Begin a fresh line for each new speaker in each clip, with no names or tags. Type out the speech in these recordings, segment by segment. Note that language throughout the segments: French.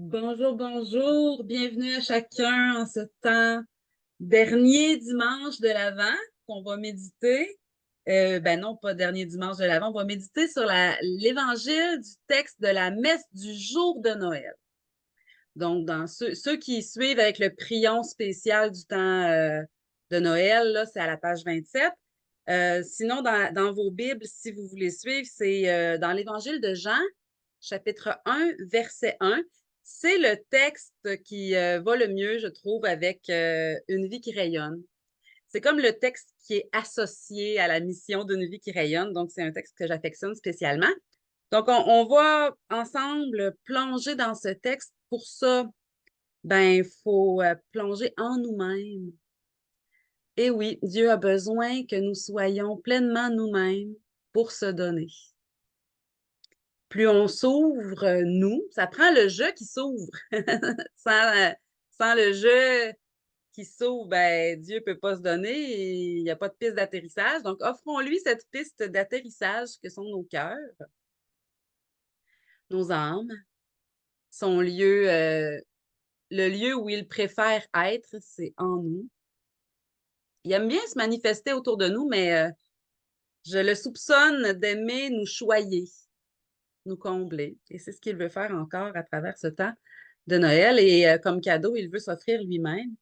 Bonjour, bonjour. Bienvenue à chacun en ce temps dernier dimanche de l'Avent qu'on va méditer. Ben non, pas dernier dimanche de l'Avent, on va méditer sur l'évangile du texte de la messe du jour de Noël. Donc, dans ceux qui suivent avec le prion spécial du temps de Noël, là, c'est à la page 27. Sinon, dans vos Bibles, si vous voulez suivre, c'est dans l'Évangile de Jean, chapitre 1, verset 1. C'est le texte qui va le mieux, je trouve, avec Une vie qui rayonne. C'est comme le texte qui est associé à la mission d'Une vie qui rayonne. Donc, c'est un texte que j'affectionne spécialement. Donc, on va ensemble plonger dans ce texte. Pour ça, ben, il faut plonger en nous-mêmes. Et oui, Dieu a besoin que nous soyons pleinement nous-mêmes pour se donner. Plus on s'ouvre, nous, ça prend le jeu qui s'ouvre. Sans le jeu qui s'ouvre, ben, Dieu ne peut pas se donner et il n'y a pas de piste d'atterrissage. Donc, offrons-lui cette piste d'atterrissage que sont nos cœurs, nos âmes, son lieu, le lieu où il préfère être, c'est en nous. Il aime bien se manifester autour de nous, mais je le soupçonne d'aimer nous choyer, nous combler. Et c'est ce qu'il veut faire encore à travers ce temps de Noël. Et comme cadeau, il veut s'offrir lui-même.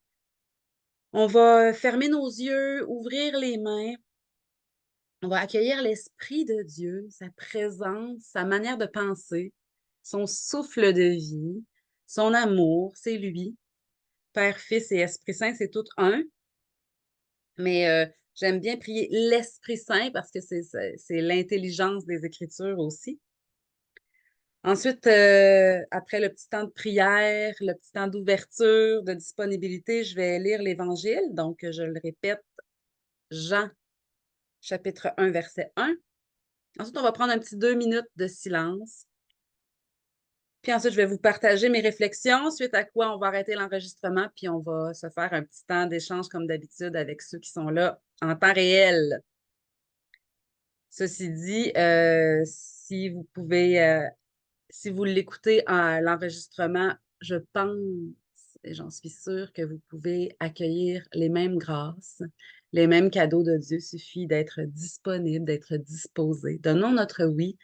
On va fermer nos yeux, ouvrir les mains. On va accueillir l'Esprit de Dieu, sa présence, sa manière de penser, son souffle de vie, son amour, c'est lui. Père, Fils et Esprit Saint, c'est tout un. Mais j'aime bien prier l'Esprit Saint parce que c'est l'intelligence des Écritures aussi. Ensuite, après le petit temps de prière, le petit temps d'ouverture, de disponibilité, je vais lire l'Évangile. Donc, je le répète, Jean, chapitre 1, verset 1. Ensuite, on va prendre un petit 2 minutes de silence. Puis ensuite, je vais vous partager mes réflexions, suite à quoi on va arrêter l'enregistrement, puis on va se faire un petit temps d'échange comme d'habitude avec ceux qui sont là en temps réel. Ceci dit, si vous pouvez, si vous l'écoutez à l'enregistrement, je pense et j'en suis sûre que vous pouvez accueillir les mêmes grâces, les mêmes cadeaux de Dieu. Il suffit d'être disponible, d'être disposé. Donnons notre oui,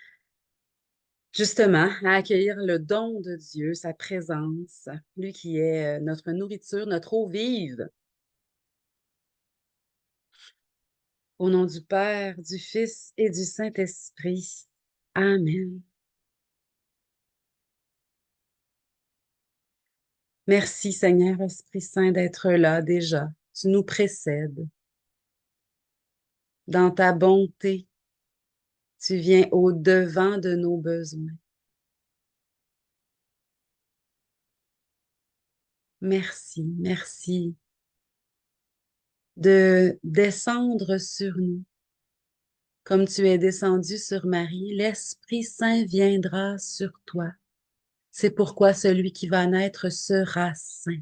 justement, à accueillir le don de Dieu, sa présence, lui qui est notre nourriture, notre eau vive. Au nom du Père, du Fils et du Saint-Esprit. Amen. Merci Seigneur Esprit Saint d'être là déjà. Tu nous précèdes. Dans ta bonté, tu viens au-devant de nos besoins. Merci, merci de descendre sur nous comme tu es descendu sur Marie. L'Esprit Saint viendra sur toi. C'est pourquoi celui qui va naître sera saint.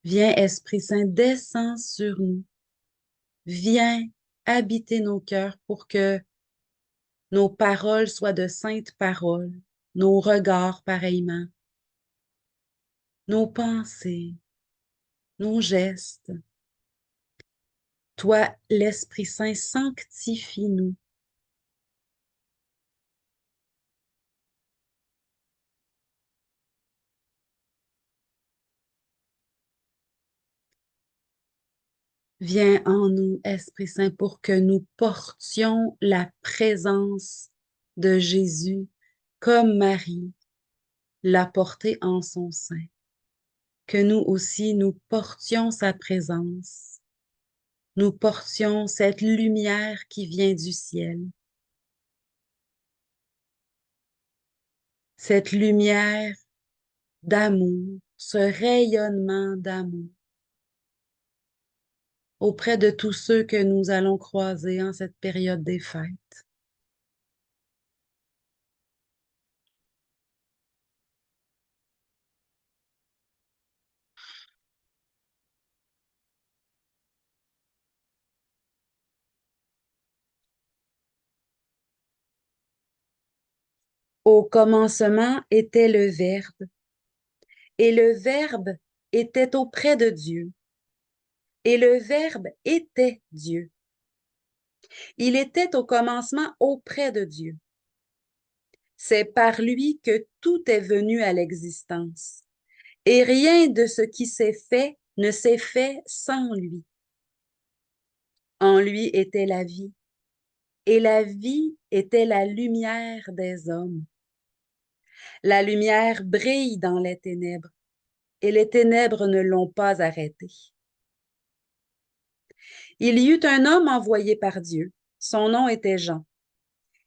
Viens, Esprit Saint, descends sur nous. Viens habiter nos cœurs pour que nos paroles soient de saintes paroles, nos regards pareillement, nos pensées, nos gestes. Toi, l'Esprit Saint, sanctifie-nous. Viens en nous, Esprit Saint, pour que nous portions la présence de Jésus comme Marie l'a porté en son sein. Que nous aussi, nous portions sa présence. Nous portions cette lumière qui vient du ciel. Cette lumière d'amour, ce rayonnement d'amour auprès de tous ceux que nous allons croiser en cette période des fêtes. Au commencement était le Verbe, et le Verbe était auprès de Dieu, et le Verbe était Dieu. Il était au commencement auprès de Dieu. C'est par lui que tout est venu à l'existence, et rien de ce qui s'est fait ne s'est fait sans lui. En lui était la vie, et la vie était la lumière des hommes. La lumière brille dans les ténèbres, et les ténèbres ne l'ont pas arrêtée. Il y eut un homme envoyé par Dieu. Son nom était Jean.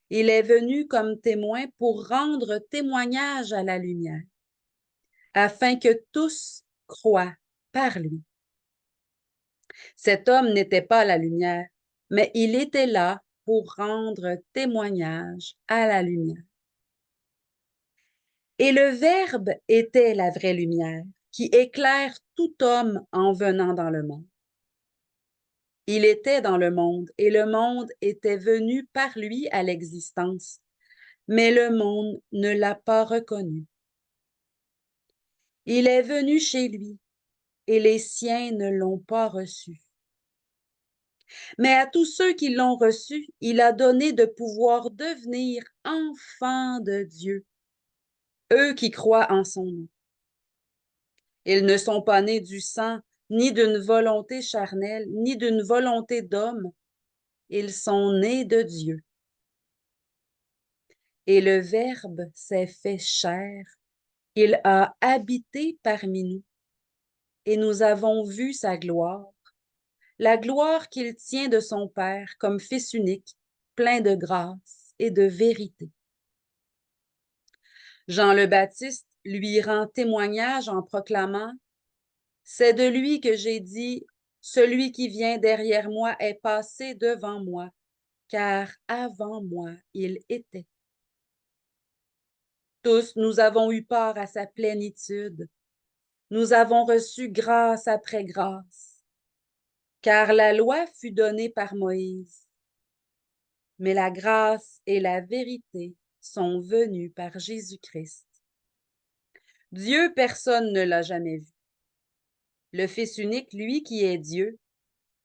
Il est venu comme témoin pour rendre témoignage à la lumière, afin que tous croient par lui. Cet homme n'était pas la lumière, mais il était là pour rendre témoignage à la lumière. Et le Verbe était la vraie lumière, qui éclaire tout homme en venant dans le monde. Il était dans le monde, et le monde était venu par lui à l'existence, mais le monde ne l'a pas reconnu. Il est venu chez lui, et les siens ne l'ont pas reçu. Mais à tous ceux qui l'ont reçu, il a donné de pouvoir devenir enfants de Dieu, eux qui croient en son nom. Ils ne sont pas nés du sang, ni d'une volonté charnelle, ni d'une volonté d'homme. Ils sont nés de Dieu. Et le Verbe s'est fait chair. Il a habité parmi nous, et nous avons vu sa gloire, la gloire qu'il tient de son Père comme Fils unique, plein de grâce et de vérité. Jean le Baptiste lui rend témoignage en proclamant: C'est de lui que j'ai dit, celui qui vient derrière moi est passé devant moi, car avant moi il était. Tous nous avons eu part à sa plénitude. Nous avons reçu grâce après grâce, car la loi fut donnée par Moïse, mais la grâce et la vérité sont venues par Jésus-Christ. Dieu, personne ne l'a jamais vu. Le Fils unique, lui qui est Dieu,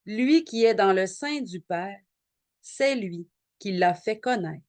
lui qui est dans le sein du Père, c'est lui qui l'a fait connaître.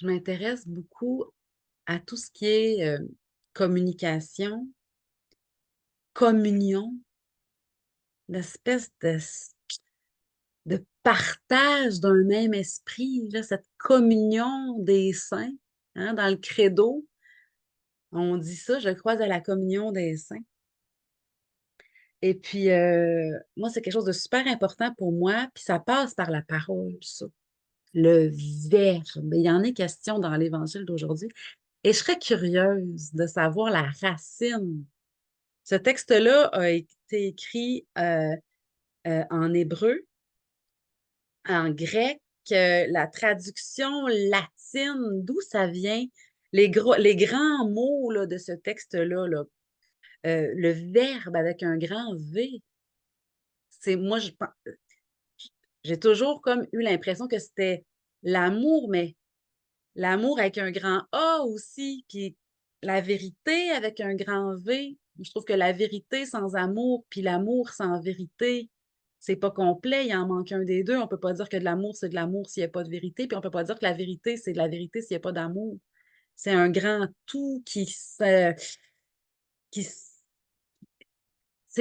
Je m'intéresse beaucoup à tout ce qui est communication, communion, l'espèce de partage d'un même esprit, là, cette communion des saints, hein, dans le credo. On dit ça, je crois, à la communion des saints. Et puis, moi, c'est quelque chose de super important pour moi, puis ça passe par la parole, ça. Le Verbe. Il y en est question dans l'Évangile d'aujourd'hui. Et je serais curieuse de savoir la racine. Ce texte-là a été écrit en hébreu, en grec, la traduction latine, d'où ça vient? Les grands mots là, de ce texte-là, là, le verbe avec un grand V, c'est moi, j'ai toujours comme eu l'impression que c'était l'amour, mais l'amour avec un grand A aussi, puis la vérité avec un grand V. Je trouve que la vérité sans amour, puis l'amour sans vérité, c'est pas complet, il en manque un des deux. On peut pas dire que de l'amour, c'est de l'amour s'il n'y a pas de vérité, puis on peut pas dire que la vérité, c'est de la vérité s'il n'y a pas d'amour. C'est un grand tout qui c'est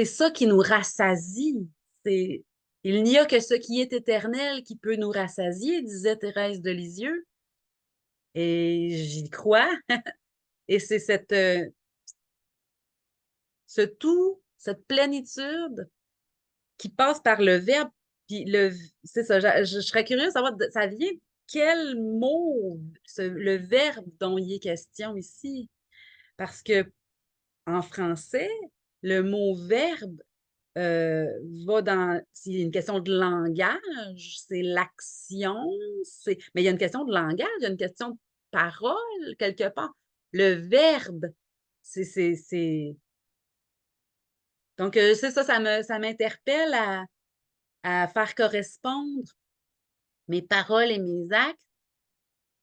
ça qui nous rassasie. C'est, il n'y a que ce qui est éternel qui peut nous rassasier, disait Thérèse de Lisieux. Et j'y crois. Et c'est ce tout, cette plénitude qui passe par le verbe. Puis c'est ça, je serais curieuse de savoir, ça vient quel mot, le verbe dont il est question ici. Parce que en français, le mot verbe euh, va dans. S'il y a une question de langage, c'est l'action, mais il y a une question de langage, il y a une question de parole quelque part. Le verbe, c'est. Donc, c'est ça, ça m'interpelle à faire correspondre mes paroles et mes actes.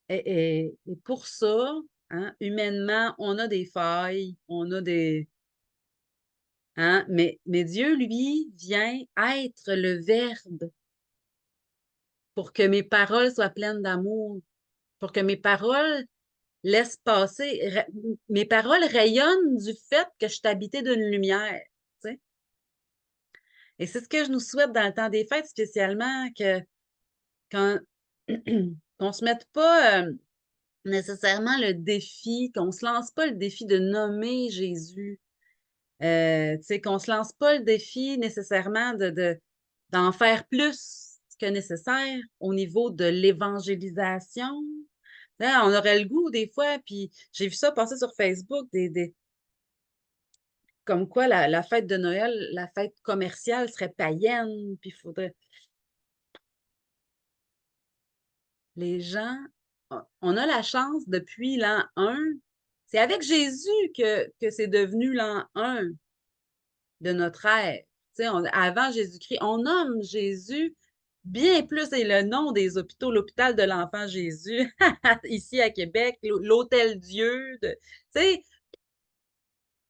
Et pour ça, hein, humainement, on a des failles, on a des. Hein, mais Dieu, lui, vient être le Verbe pour que mes paroles soient pleines d'amour, pour que mes paroles laissent passer, mes paroles rayonnent du fait que je suis habitée d'une lumière. Tu sais. Et c'est ce que je nous souhaite dans le temps des fêtes, spécialement que quand qu'on ne se mette pas nécessairement le défi, qu'on ne se lance pas le défi de nommer Jésus. Tu sais, qu'on ne se lance pas le défi nécessairement d'en faire plus que nécessaire au niveau de l'évangélisation. Là, on aurait le goût des fois, puis j'ai vu ça passer sur Facebook, comme quoi la fête de Noël, la fête commerciale serait païenne, puis il faudrait. Les gens, on a la chance depuis l'an 1. C'est avec Jésus que c'est devenu l'an 1 de notre ère. Tu sais, avant Jésus-Christ, on nomme Jésus bien plus, et le nom des hôpitaux, l'hôpital de l'Enfant Jésus, ici à Québec, l'Hôtel Dieu. Tu sais,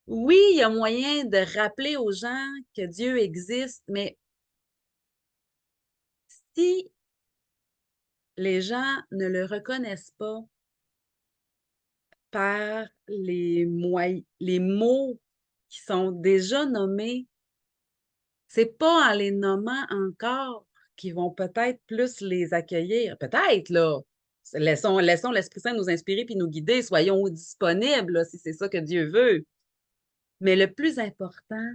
oui, il y a moyen de rappeler aux gens que Dieu existe, mais si les gens ne le reconnaissent pas par les mots qui sont déjà nommés, c'est pas en les nommant encore qu'ils vont peut-être plus les accueillir. Peut-être, là. Laissons l'Esprit Saint nous inspirer puis nous guider. Soyons disponibles, là, si c'est ça que Dieu veut. Mais le plus important,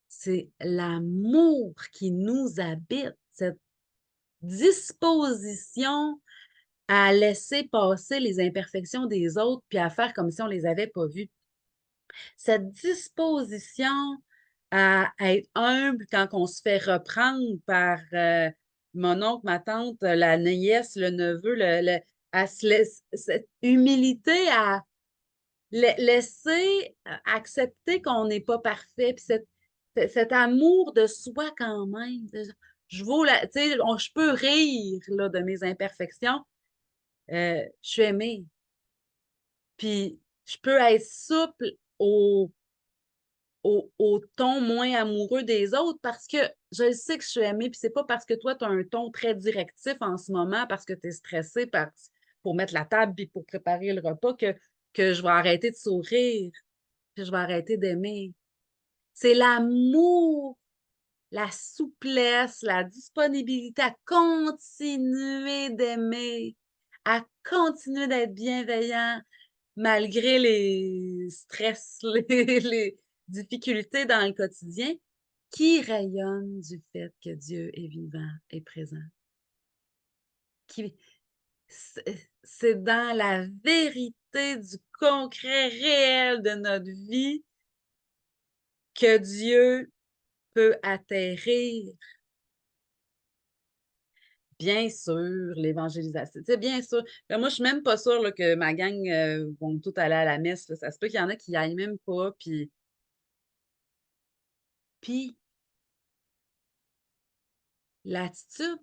c'est l'amour qui nous habite, cette disposition à laisser passer les imperfections des autres puis à faire comme si on ne les avait pas vues. Cette disposition à être humble quand on se fait reprendre par mon oncle, ma tante, la nièce, le neveu, à cette humilité à laisser accepter qu'on n'est pas parfait, puis cet amour de soi quand même. Je vaux tu sais, je peux rire là, de mes imperfections. Je suis aimée. Puis je peux être souple au ton moins amoureux des autres parce que je sais que je suis aimée, puis c'est pas parce que toi, tu as un ton très directif en ce moment parce que tu es stressé pour mettre la table puis pour préparer le repas que je vais arrêter de sourire, puis je vais arrêter d'aimer. C'est l'amour, la souplesse, la disponibilité à continuer d'aimer, à continuer d'être bienveillant malgré stress, les difficultés dans le quotidien, qui rayonne du fait que Dieu est vivant et présent. C'est dans la vérité du concret réel de notre vie que Dieu peut atterrir. Bien sûr, l'évangélisation. Bien sûr. Là, moi, je suis même pas sûre là, que ma gang vont tous aller à la messe. Là. Ça se peut qu'il y en a qui n'y aillent même pas. Puis l'attitude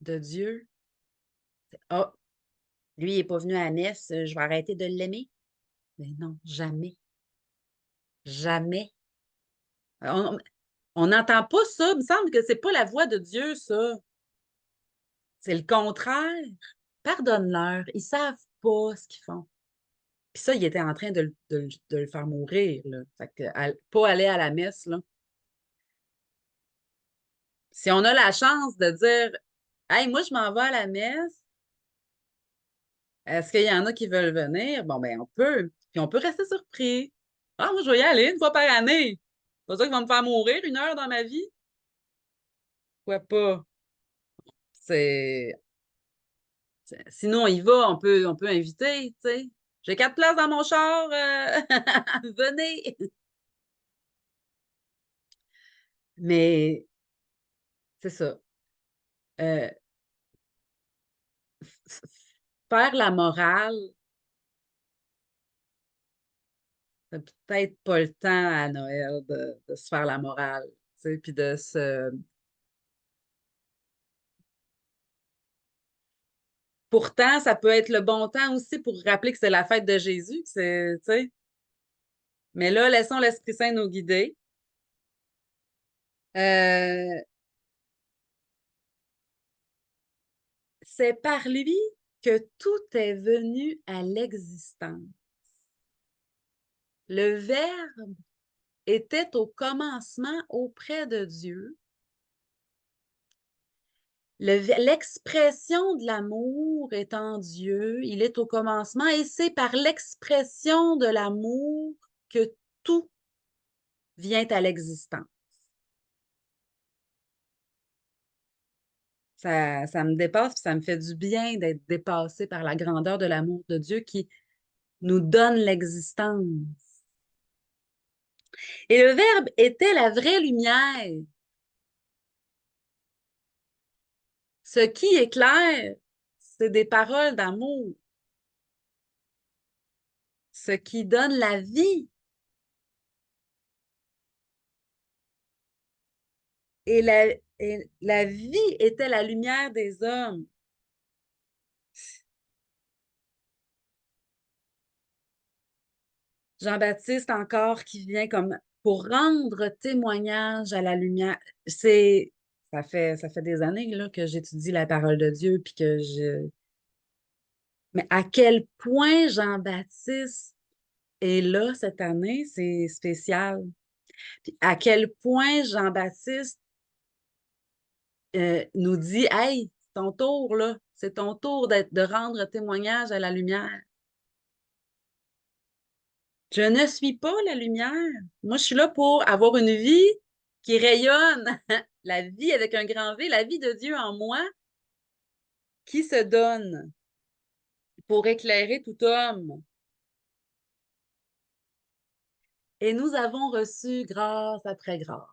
de Dieu, c'est ah, lui, il n'est pas venu à la messe, je vais arrêter de l'aimer. Mais non, jamais. Jamais. On n'entend pas ça. Il me semble que c'est pas la voix de Dieu, ça. C'est le contraire. Pardonne-leur. Ils savent pas ce qu'ils font. Puis ça, il était en train de le faire mourir, là. Fait que, pas aller à la messe, là. Si on a la chance de dire, hey, moi, je m'en vais à la messe, est-ce qu'il y en a qui veulent venir? Bon, ben, on peut. Puis on peut rester surpris. Ah, moi, je vais y aller une fois par année. C'est pas ça qui va me faire mourir 1 heure dans ma vie? Pourquoi pas? C'est. Sinon, on y va, on peut inviter, tu sais. J'ai 4 places dans mon char, venez. Mais c'est ça. Euh, faire la morale, c'est peut-être pas le temps à Noël de se faire la morale, tu sais, puis de se. Pourtant, ça peut être le bon temps aussi pour rappeler que c'est la fête de Jésus, tu sais. Mais là, laissons l'Esprit Saint nous guider. Euh, c'est par lui que tout est venu à l'existence. Le Verbe était au commencement auprès de Dieu. L'expression de l'amour est en Dieu, il est au commencement et c'est par l'expression de l'amour que tout vient à l'existence. Ça me dépasse, puis ça me fait du bien d'être dépassé par la grandeur de l'amour de Dieu qui nous donne l'existence. Et le Verbe était la vraie lumière. Ce qui éclaire, c'est des paroles d'amour. Ce qui donne la vie. Et la vie était la lumière des hommes. Jean-Baptiste encore qui vient comme pour rendre témoignage à la lumière. Ça fait des années là, que j'étudie la parole de Dieu puis que je. Mais à quel point Jean-Baptiste est là cette année, c'est spécial. Puis à quel point Jean-Baptiste nous dit, hey, c'est ton tour là, c'est ton tour de rendre témoignage à la lumière. Je ne suis pas la lumière. Moi, je suis là pour avoir une vie qui rayonne. La vie avec un grand V, la vie de Dieu en moi qui se donne pour éclairer tout homme. Et nous avons reçu grâce après grâce.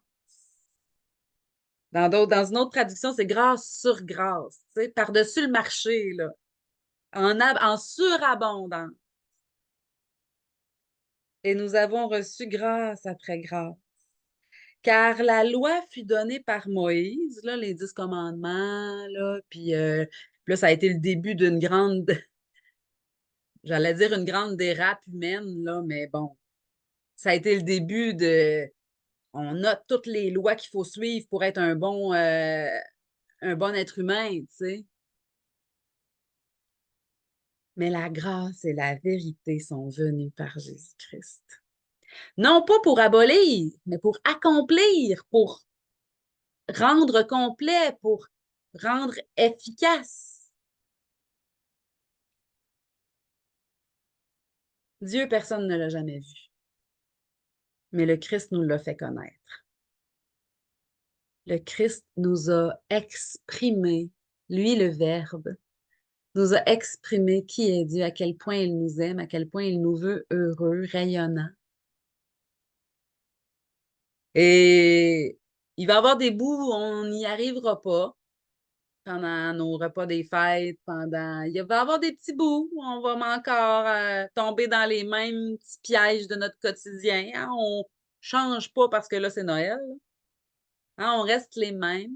Dans une autre traduction, c'est grâce sur grâce, par-dessus le marché, là, en surabondance. Et nous avons reçu grâce après grâce. Car la loi fut donnée par Moïse, là, les 10 commandements, là, puis là, ça a été le début d'une grande, j'allais dire une grande dérape humaine, là, mais bon, ça a été le début de, on a toutes les lois qu'il faut suivre pour être un bon être humain, tu sais. Mais la grâce et la vérité sont venues par Jésus-Christ. Non pas pour abolir, mais pour accomplir, pour rendre complet, pour rendre efficace. Dieu, personne ne l'a jamais vu, mais le Christ nous l'a fait connaître. Le Christ nous a exprimé, lui le Verbe, nous a exprimé qui est Dieu, à quel point il nous aime, à quel point il nous veut heureux, rayonnants. Et il va y avoir des bouts où on n'y arrivera pas pendant nos repas des fêtes, il va y avoir des petits bouts où on va encore tomber dans les mêmes petits pièges de notre quotidien. Hein. On ne change pas parce que là, c'est Noël. Hein, on reste les mêmes.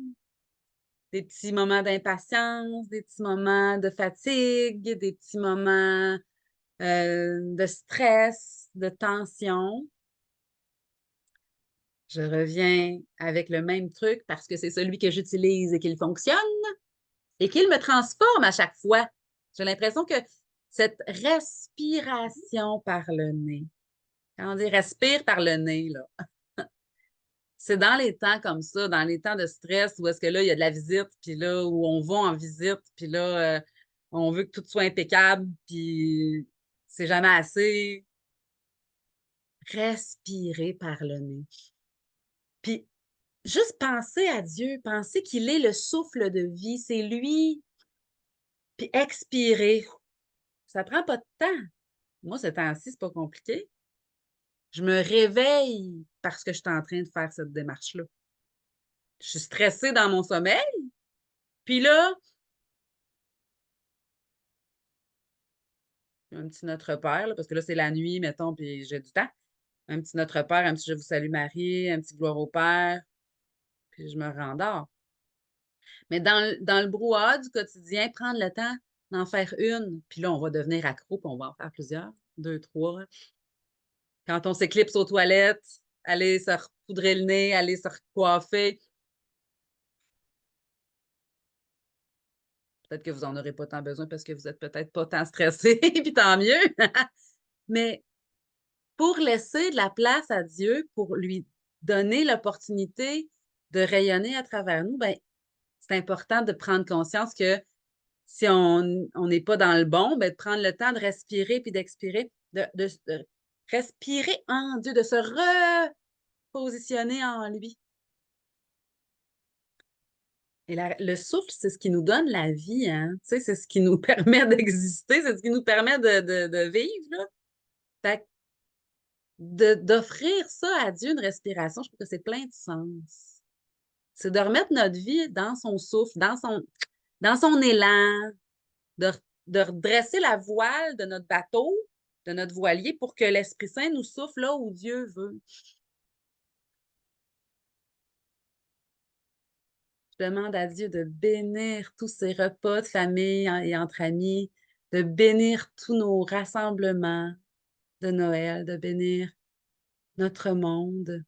Des petits moments d'impatience, des petits moments de fatigue, des petits moments de stress, de tension. Je reviens avec le même truc parce que c'est celui que j'utilise et qu'il fonctionne et qu'il me transforme à chaque fois. J'ai l'impression que cette respiration par le nez, quand on dit respire par le nez, là, c'est dans les temps comme ça, dans les temps de stress où est-ce que là, il y a de la visite, puis là, où on va en visite, puis là, on veut que tout soit impeccable, puis c'est jamais assez. Respirer par le nez. Puis juste penser à Dieu, penser qu'il est le souffle de vie, c'est lui. Puis expirer, ça prend pas de temps. Moi, ce temps-ci, c'est pas compliqué. Je me réveille parce que je suis en train de faire cette démarche-là. Je suis stressée dans mon sommeil. Puis là, un petit Notre Père, là, parce que là, c'est la nuit, mettons, puis j'ai du temps. Un petit Notre Père, un petit Je vous salue Marie, un petit Gloire au Père, puis je me rendors. Mais dans le brouhaha du quotidien, prendre le temps d'en faire une, puis là, on va devenir accro, puis on va en faire plusieurs, deux, trois. Quand on s'éclipse aux toilettes, aller se repoudrer le nez, aller se recoiffer. Peut-être que vous n'en aurez pas tant besoin parce que vous n'êtes peut-être pas tant stressé, puis tant mieux. Mais pour laisser de la place à Dieu, pour lui donner l'opportunité de rayonner à travers nous, ben, c'est important de prendre conscience que si on n'est pas dans le bon, ben, de prendre le temps de respirer puis d'expirer, de respirer en Dieu, de se repositionner en lui. Et le souffle, c'est ce qui nous donne la vie, hein? Tu sais, c'est ce qui nous permet d'exister, c'est ce qui nous permet de vivre, là. Fait d'offrir ça à Dieu, une respiration, je trouve que c'est plein de sens. C'est de remettre notre vie dans son souffle, dans son élan, de, de redresser la voile de notre bateau, de notre voilier, pour que l'Esprit Saint nous souffle là où Dieu veut. Je demande à Dieu de bénir tous ces repas de famille et entre amis, de bénir tous nos rassemblements de Noël, de bénir notre monde,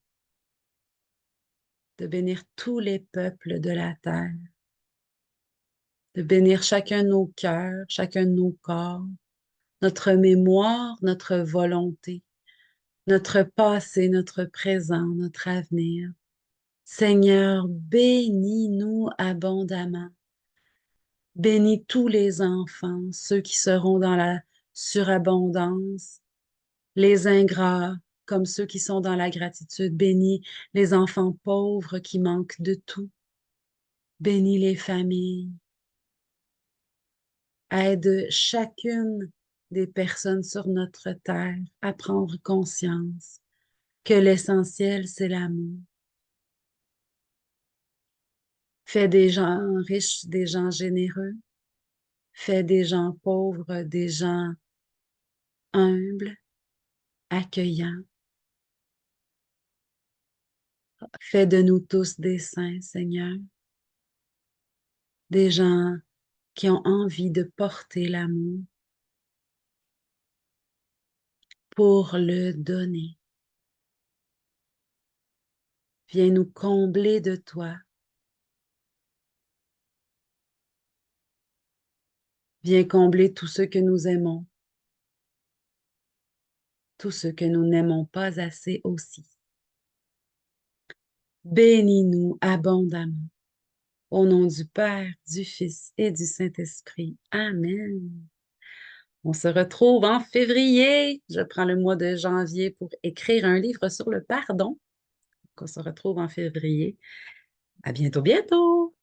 de bénir tous les peuples de la terre, de bénir chacun de nos cœurs, chacun de nos corps, notre mémoire, notre volonté, notre passé, notre présent, notre avenir. Seigneur, bénis-nous abondamment. Bénis tous les enfants, ceux qui seront dans la surabondance, les ingrats comme ceux qui sont dans la gratitude. Bénis les enfants pauvres qui manquent de tout. Bénis les familles. Aide chacune des personnes sur notre terre à prendre conscience que l'essentiel, c'est l'amour. Fais des gens riches, des gens généreux. Fais des gens pauvres, des gens humbles, accueillants. Fais de nous tous des saints, Seigneur, des gens qui ont envie de porter l'amour pour le donner. Viens nous combler de toi. Viens combler tous ceux que nous aimons, tous ceux que nous n'aimons pas assez aussi. Bénis-nous abondamment. Au nom du Père, du Fils et du Saint-Esprit. Amen. On se retrouve en février. Je prends le mois de janvier pour écrire un livre sur le pardon. On se retrouve en février. À bientôt, bientôt!